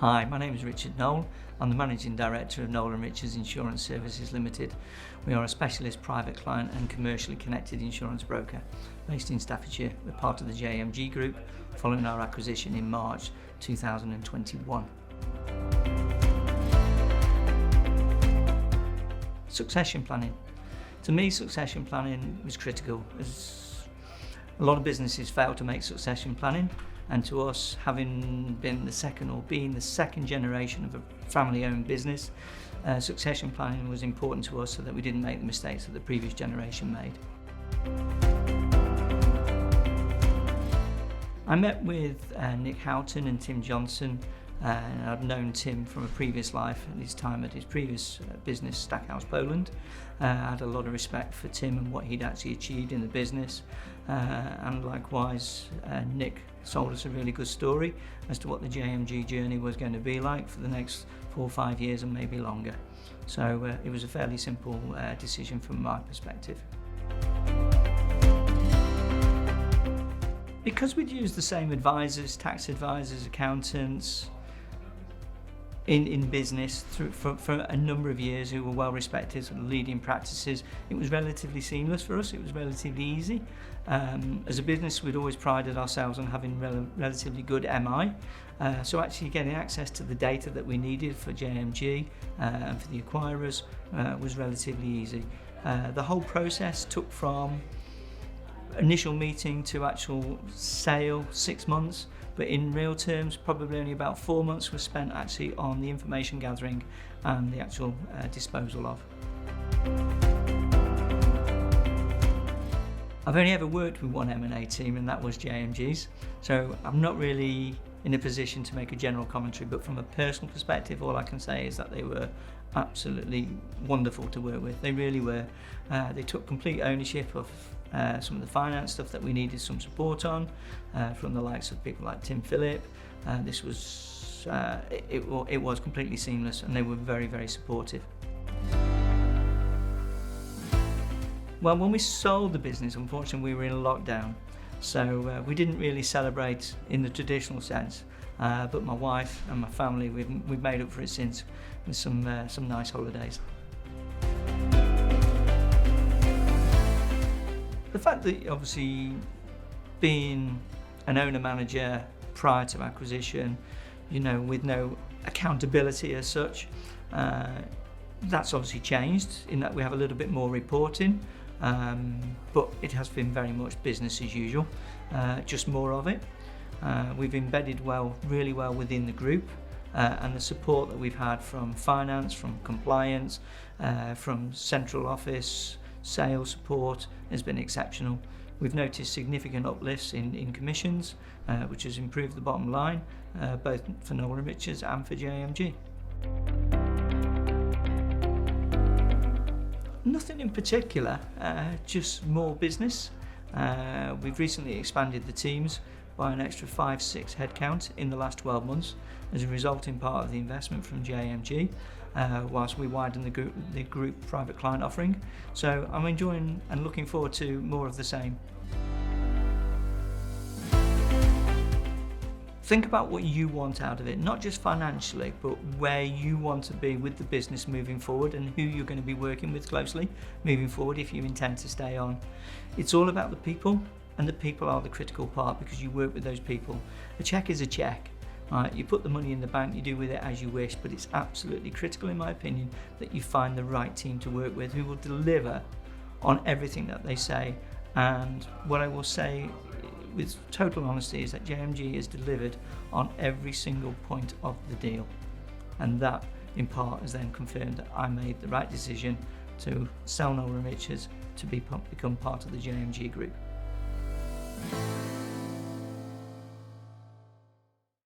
Hi, my name is Richard Nowell. I'm the Managing Director of Nowell & Richards Insurance Services Limited. We are a specialist private client and commercially connected insurance broker based in Staffordshire. We're part of the JMG Group following our acquisition in March 2021. Succession planning. To me, succession planning was critical, as a lot of businesses fail to make succession planning, and to us, having been being the second generation of a family-owned business, succession planning was important to us so that we didn't make the mistakes that the previous generation made. I met with Nick Houghton and Tim Johnson, and I'd known Tim from a previous life at his time at his previous business, Stackhouse Poland. I had a lot of respect for Tim and what he'd actually achieved in the business, and likewise Nick sold us a really good story as to what the JMG journey was going to be like for the next 4 or 5 years and maybe longer. So it was a fairly simple decision from my perspective. Because we'd used the same advisors, tax advisors, accountants, in business for a number of years who were well respected, sort of leading practices, it was relatively seamless for us. It was relatively easy. As a business, we'd always prided ourselves on having relatively good MI, so actually getting access to the data that we needed for JMG and for the acquirers was relatively easy. The whole process took from initial meeting to actual sale 6 months, but in real terms probably only about 4 months was spent actually on the information gathering and the actual disposal of. I've only ever worked with one M&A team, and that was JMG's, so I'm not really in a position to make a general commentary, but from a personal perspective all I can say is that they were absolutely wonderful to work with. They really were. They took complete ownership of some of the finance stuff that we needed some support on, from the likes of people like Tim Phillip. This was it was completely seamless, and they were very, very supportive. Well, when we sold the business, unfortunately we were in lockdown, so we didn't really celebrate in the traditional sense, but my wife and my family, we've made up for it since with some nice holidays. The fact that obviously being an owner-manager prior to acquisition, with no accountability as such, that's obviously changed in that we have a little bit more reporting, but it has been very much business as usual, just more of it. We've embedded really well within the group, and the support that we've had from finance, from compliance, from central office, sales support has been exceptional. We've noticed significant uplifts in commissions, which has improved the bottom line, both for Nowell & Richards and for JMG. Nothing in particular, just more business. We've recently expanded the teams by an extra 5-6 headcount in the last 12 months as a result in part of the investment from JMG, whilst we widen the group private client offering. So I'm enjoying and looking forward to more of the same. Think about what you want out of it, not just financially, but where you want to be with the business moving forward and who you're going to be working with closely moving forward if you intend to stay on. It's all about the people, and the people are the critical part because you work with those people. A cheque is a cheque. Right? You put the money in the bank, you do with it as you wish, but it's absolutely critical, in my opinion, that you find the right team to work with who will deliver on everything that they say. And what I will say with total honesty is that JMG has delivered on every single point of the deal, and that in part has then confirmed that I made the right decision to sell Nowell & Richards to become part of the JMG Group.